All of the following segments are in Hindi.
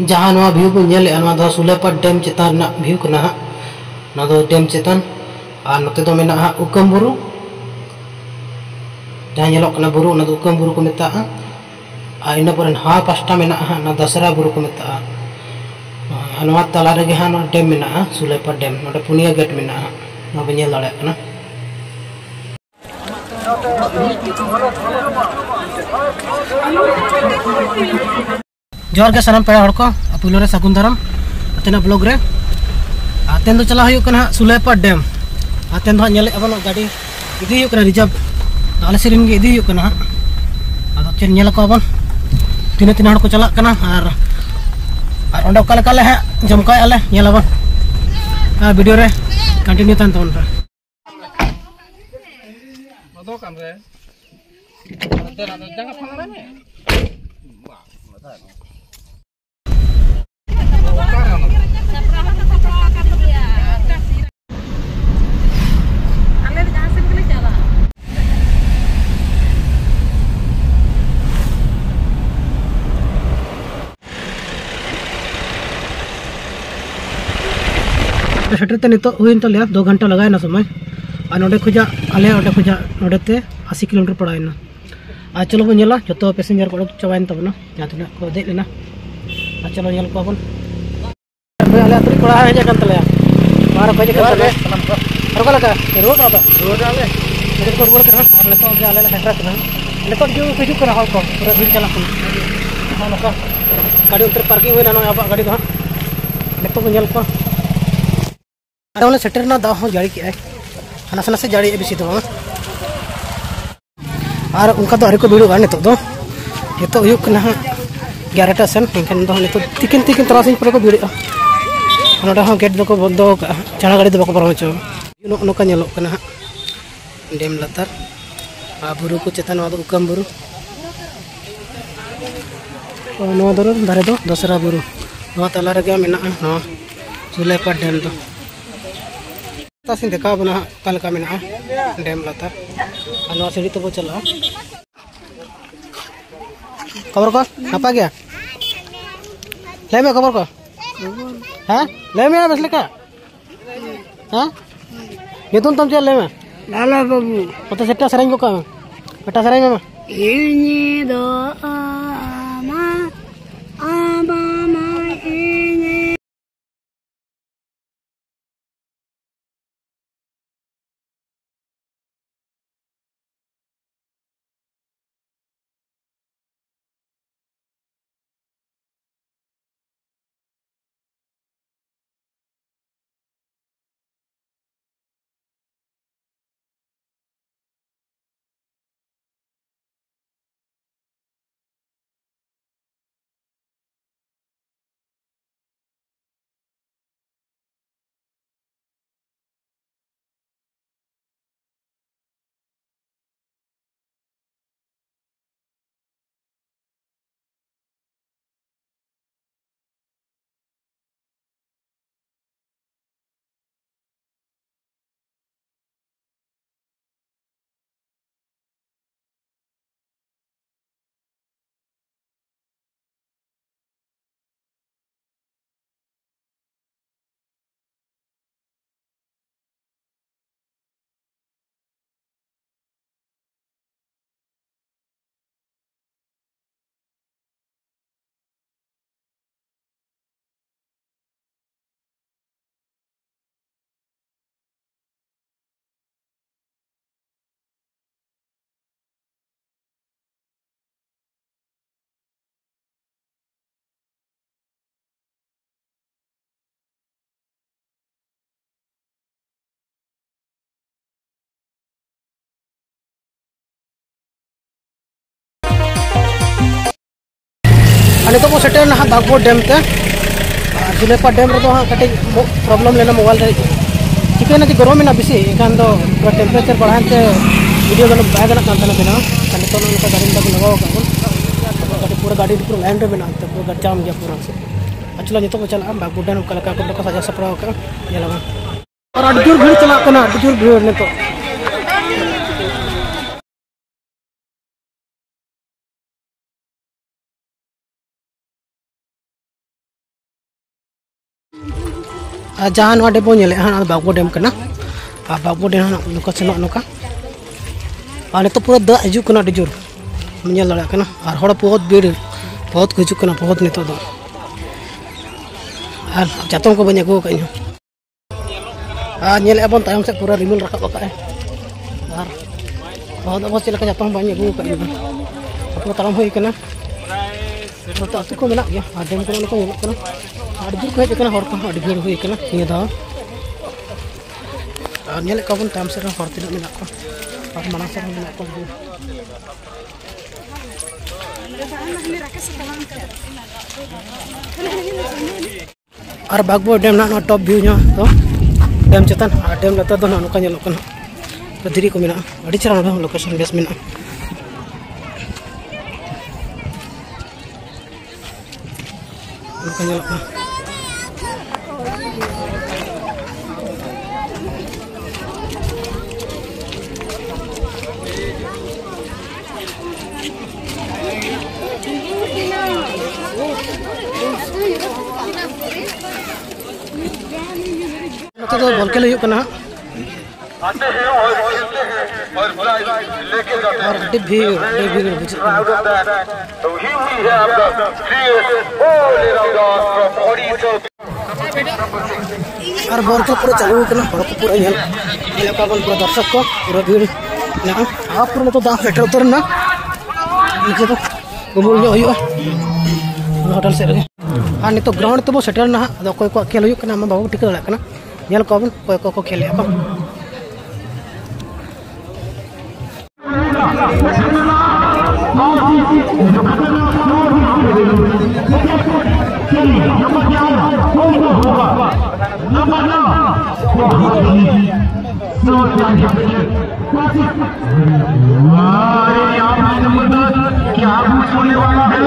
जहाँ नवा व्यू को नेले नवा दो सुलेपार डैम चेतान ना व्यू कना हा ना दो डैम चेतान आ नते दो मेना हा उकम बुरु जहाँ नेलोक कना बुरु ना दो उकम बुरु को मेता हा आ इना पर हा पास्टा मेना हा ना दसरा बुरु को मेता हा नवा तला रे हा ना डैम मेना हा सुलेपार डैम नोडे पुनिया गेट मेना हा ना बे नेल दाड़े कना जोर के साराम पेड़ा हड़ को पुलो रे सगुन दाराम अतेना ब्लॉग रे आतेन दो चला हुयुक कना सुलेपार डैम आतेन दो नेले अबन गाड़ी इदी हुयुक कना रिजर्व आले सिरिन गे इदी हुयुक कना आदो चेन नेल को अबन तीन तीन हड़ को चला कना और ओंडे काले काले है जमका आले नेल अबन वीडियो रे कंटिन्यू तन तोन रे मदो कान रे तेरा जगह फंगरा में सेटरते नितो हुइन तो लिया 2 घंटा लगाए ना समय और नोडे खुजा आले ओडे खुजा नोडेते 80 किलोमीटर पड़ाइना आ चलो बन नेला जतो पैसेंजर को चबाइन तबना जहां तना को दे लेना आ चलो नेल को अपन आले अतरी पड़ा है जगन तले बार बजे के तले और को लगा रोड आबा रोड आले इधर को रोड करा और लेतो के आले सेटरा करा लेतो जो कुछ करा हो को पूरा भीड़ चला को हां नका गाड़ी उतर पार्किंग होई ना आबा गाड़ी दो लेतो को नेल को अरे सेटर ना दाव जाड़ी के हना सना से जाड़ी बेसी दो और उनका तो अरे को भिड़ो नितो दो ये तो हुयुक कना 11टा सेन इनकन दो नितो तिकिन तिकिन तरासिन पर को भिड़ो नोडा हो गेट दो को बंद चढ़ा गाड़ी दो को परम चो नोका नेलो कना डैम लतार आ बुरु को चेतन वादो उकम बुरु नो दरो दारे दो दसरा बुरु नो तला रे मेना नो सुलेपार डैम दो तासिन देखा बना कल का मेना डैम लतार और सीढ़ी तो चला खबर को apa गया ले में खबर को हां ले में बस लेका हां ये तुम चल ले में लाला बाबू पता सेटा सराई को का बेटा सराई में इनी दो आमा आमा मा इनी तो वो सेटर ना बागबो डैम ते सुलेपार डैम रो हाँ कटे प्रॉब्लम लेना मोबाइल रे चिकन कि गरम में बेसी एखान तो पूरा टेम्परेचर बढ़ाते वीडियो गन बैग ना कांतना बिना खाली तो उनका गाड़ी तक लगाओ का गाड़ी पूरा गाड़ी पूरा लाइन रे बिना तो पूरा जाम गया पूरा अच्छा नितो को चला बागबो डैम का सजा सपड़ा का ये लगा और अडजूर भीड़ चला कना अडजूर भीड़ नितो जहाँ नोआ डेम बोले हाँ बागबो डेम करना बागबो डेम नुका सेनों नुका और तो पूरा दा हजू करना जोर मिल लड़ा करना और हड़ बहुत भीड़ बहुत हजू करना बहुत नितो दो और जातों को बने गो कहीं नेले अपन तायम से पूरा रिमिल रखा है और बहुत अब चलकर जाता हूँ बने गो कहीं अपना तालाम हुई करना तो अतु को मिला गया और डेम को मिला करना और दूर को हज करना हर को भीड़ हुई करना ये दाव और नेले का अपन तायम से हर तीन मिला को और मना से मिला को और बागबो डेम ना टॉप व्यू तो डेम चेतन डेम लता तो नौका धीरे को मिला अड़ी चरा लोकेशन बेस मिला तो बॉल खेल हुई करना और भीड़ और बॉल को पूरा चालू करना हड़ को पूरा पूरा दर्शक को पूरा भीड़ आप पूरा तो दाम सेटर उतरना नीचे तो गुमुल होटल से और नित ग्राउंड तब सेटरना अकोय को खेल हुई करना बाबू टिका दाड़ा नेल को कोय को खेल को क्या होने वाला है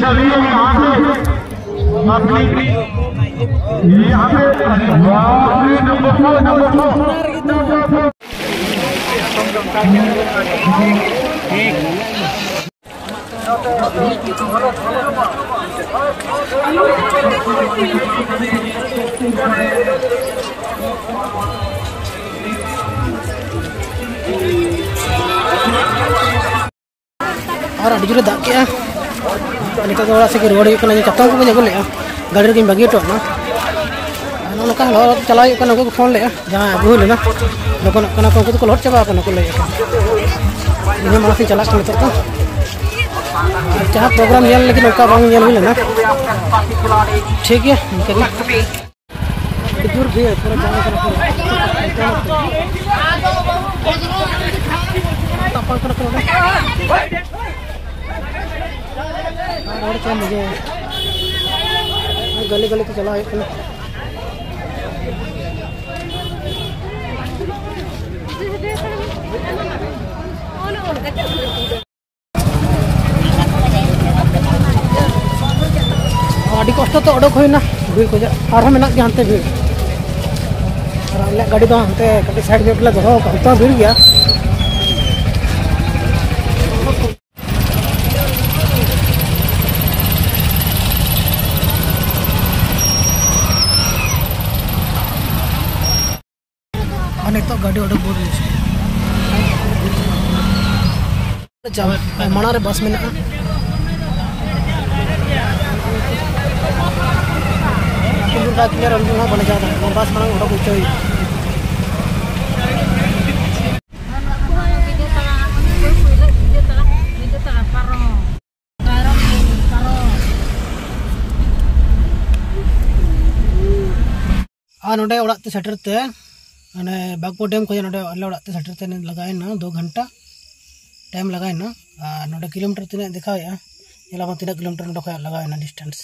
सभी और अड़ी जोरे दाग के नित से रुआड़ चातों को अगू ले गाड़ी की बागी टोना चला फोन ले जहाँ अगू लेना लोगन को लहट चाबा को लगे इन माना से चला तो जहाँ प्रोग्राम लेकिन नौका बांग हुई लेना ठीक है इनके दूर भी पूरा मुझे गली गली तो चला कष्ट तो उडक होना भीड़ को मेना हानते भीड़ और गाड़ी तो हानते कटी साइड में दो तो भीड़ गया नित गाड़ी उडक बोल मना रे बस में क्लियर बने जाता बस मना उडक उच्च नोडे ओड़ाते सेटरते माने बागबो डेम को नोडे अल्ले ओड़ाते सेटरते लगायना 2 घंटा टाइम लगायना नोडे किलोमीटर तीन दिखाया नेला तीन किलोमीटर नोडे खय लगायना डिस्टेंस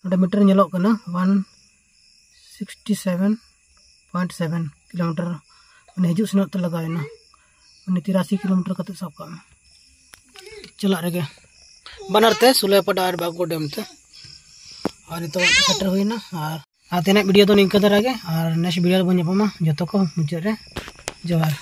नोडे मीटर नेलोग कना 167.7 किलोमीटर माने हिजु सेनोग ते लगायना माने 83 किलोमीटर कते सब का चला रेगे बनारते सुलेपड़ा और बागबो डेम ते और नितो सेटर हुईना और तेना वीडियो तो निंका धरा और नेक्स्ट वीडियो बन जो को मुचाद रे जोहार।